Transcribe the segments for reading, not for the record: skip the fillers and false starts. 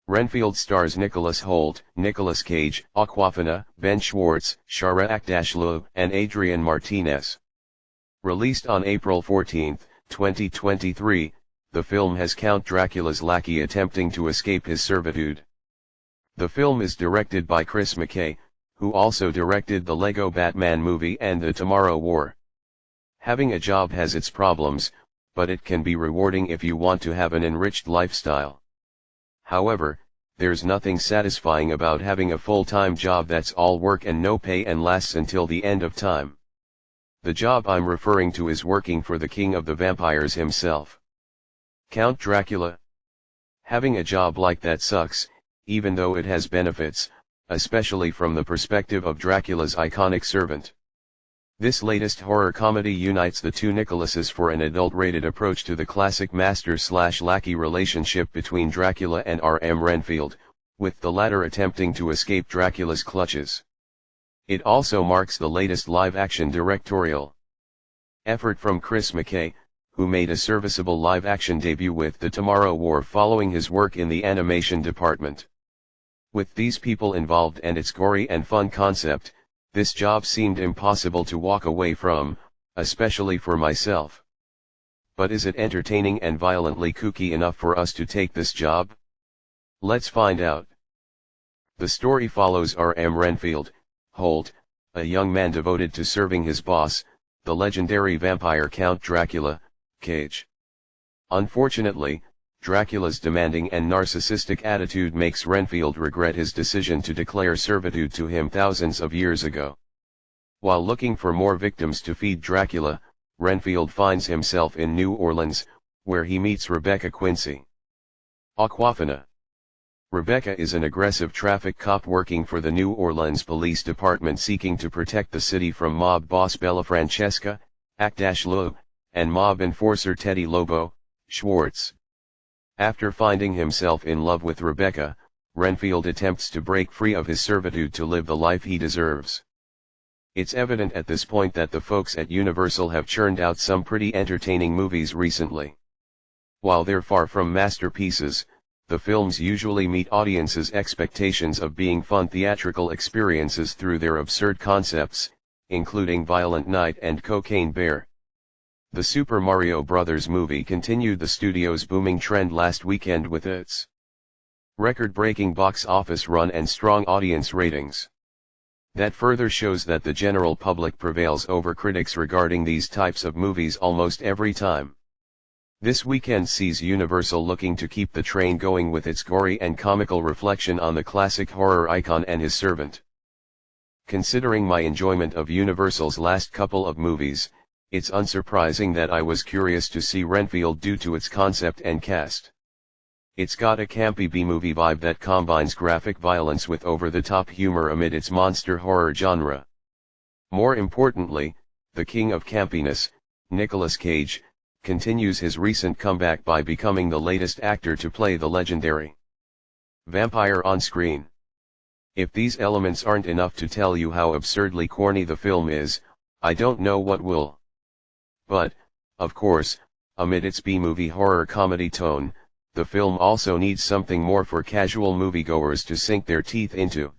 Renfield stars Nicholas Hoult, Nicolas Cage, Awkwafina, Ben Schwartz, Shara Akdashlu, and Adrian Martinez. Released on April 14, 2023, the film has Count Dracula's lackey attempting to escape his servitude. The film is directed by Chris McKay, who also directed the Lego Batman movie and The Tomorrow War. Having a job has its problems, but it can be rewarding if you want to have an enriched lifestyle. However, there's nothing satisfying about having a full-time job that's all work and no pay and lasts until the end of time. The job I'm referring to is working for the king of the vampires himself. Count Dracula. Having a job like that sucks, even though it has benefits, especially from the perspective of Dracula's iconic servant. This latest horror comedy unites the two Nicholases for an adult-rated approach to the classic master-slash-lackey relationship between Dracula and R.M. Renfield, with the latter attempting to escape Dracula's clutches. It also marks the latest live-action directorial effort from Chris McKay, who made a serviceable live-action debut with The Tomorrow War following his work in the animation department. With these people involved and its gory and fun concept, this job seemed impossible to walk away from, especially for myself. But is it entertaining and violently kooky enough for us to take this job? Let's find out. The story follows R.M. Renfield, Hoult, a young man devoted to serving his boss, the legendary vampire Count Dracula, Cage. Unfortunately, Dracula's demanding and narcissistic attitude makes Renfield regret his decision to declare servitude to him thousands of years ago. While looking for more victims to feed Dracula, Renfield finds himself in New Orleans, where he meets Rebecca Quincy. Awkwafina. Rebecca is an aggressive traffic cop working for the New Orleans Police Department seeking to protect the city from mob boss Bella Francesca, Akdashlu, and mob enforcer Teddy Lobo, Schwartz. After finding himself in love with Rebecca, Renfield attempts to break free of his servitude to live the life he deserves. It's evident at this point that the folks at Universal have churned out some pretty entertaining movies recently. While they're far from masterpieces, the films usually meet audiences' expectations of being fun theatrical experiences through their absurd concepts, including Violent Night and Cocaine Bear. The Super Mario Bros. Movie continued the studio's booming trend last weekend with its record-breaking box office run and strong audience ratings. That further shows that the general public prevails over critics regarding these types of movies almost every time. This weekend sees Universal looking to keep the train going with its gory and comical reflection on the classic horror icon and his servant. Considering my enjoyment of Universal's last couple of movies, it's unsurprising that I was curious to see Renfield due to its concept and cast. It's got a campy B-movie vibe that combines graphic violence with over-the-top humor amid its monster horror genre. More importantly, the king of campiness, Nicolas Cage, continues his recent comeback by becoming the latest actor to play the legendary vampire on screen. If these elements aren't enough to tell you how absurdly corny the film is, I don't know what will. But, of course, amid its B-movie horror comedy tone, the film also needs something more for casual moviegoers to sink their teeth into.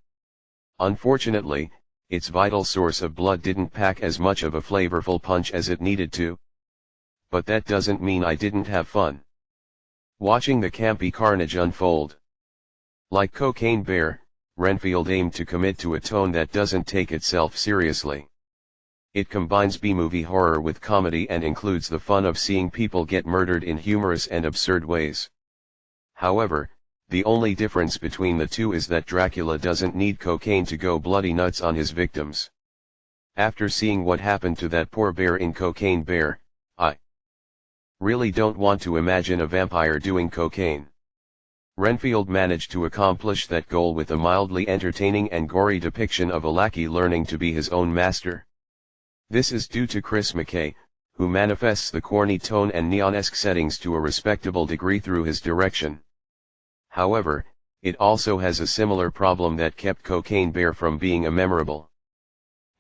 Unfortunately, its vital source of blood didn't pack as much of a flavorful punch as it needed to. But that doesn't mean I didn't have fun watching the campy carnage unfold. Like Cocaine Bear, Renfield aimed to commit to a tone that doesn't take itself seriously. It combines B-movie horror with comedy and includes the fun of seeing people get murdered in humorous and absurd ways. However, the only difference between the two is that Dracula doesn't need cocaine to go bloody nuts on his victims. After seeing what happened to that poor bear in Cocaine Bear, I really don't want to imagine a vampire doing cocaine. Renfield managed to accomplish that goal with a mildly entertaining and gory depiction of a lackey learning to be his own master. This is due to Chris McKay, who manifests the corny tone and neon-esque settings to a respectable degree through his direction. However, it also has a similar problem that kept Cocaine Bear from being a memorable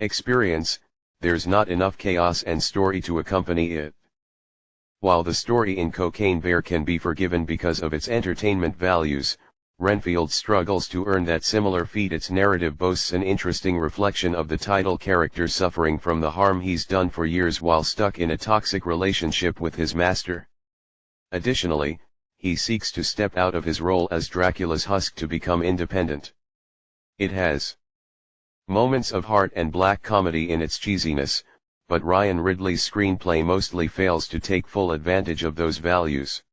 experience: there's not enough chaos and story to accompany it. While the story in Cocaine Bear can be forgiven because of its entertainment values, Renfield struggles to earn that similar feat. Its narrative boasts an interesting reflection of the title character suffering from the harm he's done for years while stuck in a toxic relationship with his master. Additionally, he seeks to step out of his role as Dracula's husk to become independent. It has moments of heart and black comedy in its cheesiness, but Ryan Ridley's screenplay mostly fails to take full advantage of those values.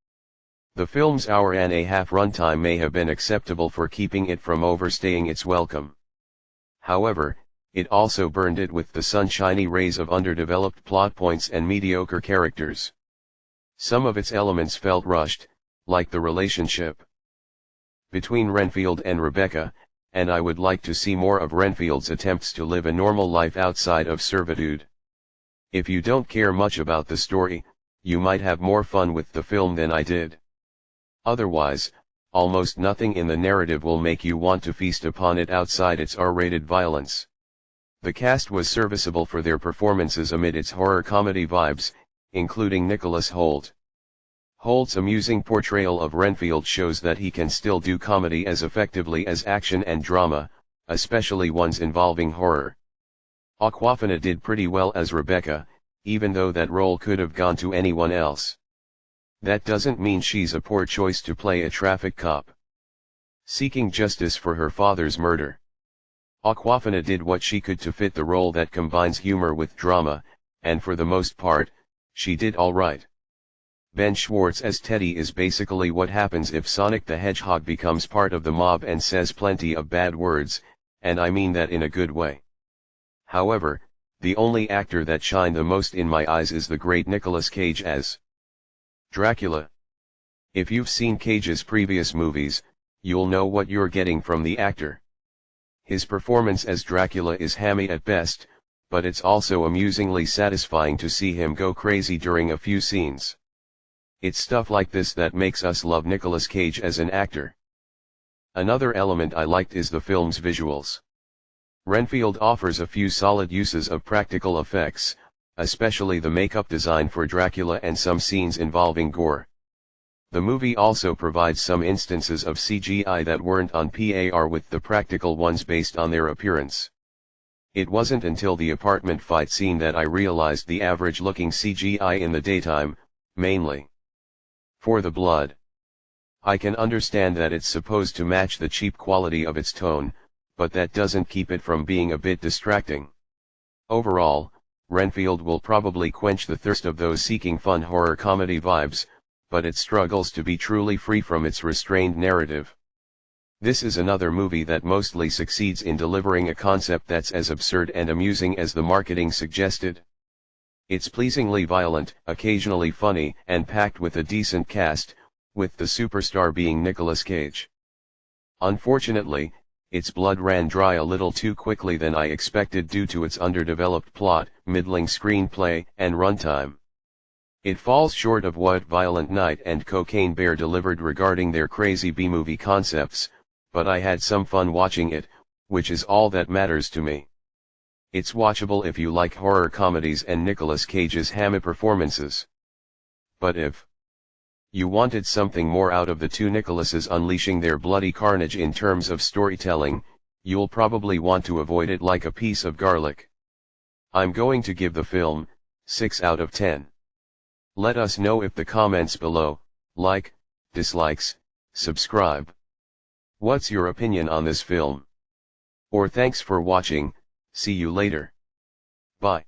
The film's hour-and-a-half runtime may have been acceptable for keeping it from overstaying its welcome. However, it also burned it with the sunshiny rays of underdeveloped plot points and mediocre characters. Some of its elements felt rushed, like the relationship between Renfield and Rebecca, and I would like to see more of Renfield's attempts to live a normal life outside of servitude. If you don't care much about the story, you might have more fun with the film than I did. Otherwise, almost nothing in the narrative will make you want to feast upon it outside its R-rated violence. The cast was serviceable for their performances amid its horror comedy vibes, including Nicholas Hoult. Holt's amusing portrayal of Renfield shows that he can still do comedy as effectively as action and drama, especially ones involving horror. Awkwafina did pretty well as Rebecca, even though that role could have gone to anyone else. That doesn't mean she's a poor choice to play a traffic cop seeking justice for her father's murder. Awkwafina did what she could to fit the role that combines humor with drama, and for the most part, she did all right. Ben Schwartz as Teddy is basically what happens if Sonic the Hedgehog becomes part of the mob and says plenty of bad words, and I mean that in a good way. However, the only actor that shined the most in my eyes is the great Nicolas Cage as Dracula. If you've seen Cage's previous movies, you'll know what you're getting from the actor. His performance as Dracula is hammy at best, but it's also amusingly satisfying to see him go crazy during a few scenes. It's stuff like this that makes us love Nicolas Cage as an actor. Another element I liked is the film's visuals. Renfield offers a few solid uses of practical effects, especially the makeup design for Dracula and some scenes involving gore. The movie also provides some instances of CGI that weren't on par with the practical ones based on their appearance. It wasn't until the apartment fight scene that I realized the average-looking CGI in the daytime, mainly for the blood. I can understand that it's supposed to match the cheap quality of its tone, but that doesn't keep it from being a bit distracting. Overall, Renfield will probably quench the thirst of those seeking fun horror comedy vibes, but it struggles to be truly free from its restrained narrative. This is another movie that mostly succeeds in delivering a concept that's as absurd and amusing as the marketing suggested. It's pleasingly violent, occasionally funny, and packed with a decent cast, with the superstar being Nicolas Cage. Unfortunately, its blood ran dry a little too quickly than I expected due to its underdeveloped plot, middling screenplay, and runtime. It falls short of what Violent Night and Cocaine Bear delivered regarding their crazy B-movie concepts, but I had some fun watching it, which is all that matters to me. It's watchable if you like horror comedies and Nicolas Cage's hammy performances. But if you wanted something more out of the two Nicolases unleashing their bloody carnage in terms of storytelling, you'll probably want to avoid it like a piece of garlic. I'm going to give the film 6 out of 10. Let us know in the comments below, like, dislikes, subscribe. What's your opinion on this film? Or thanks for watching, see you later. Bye.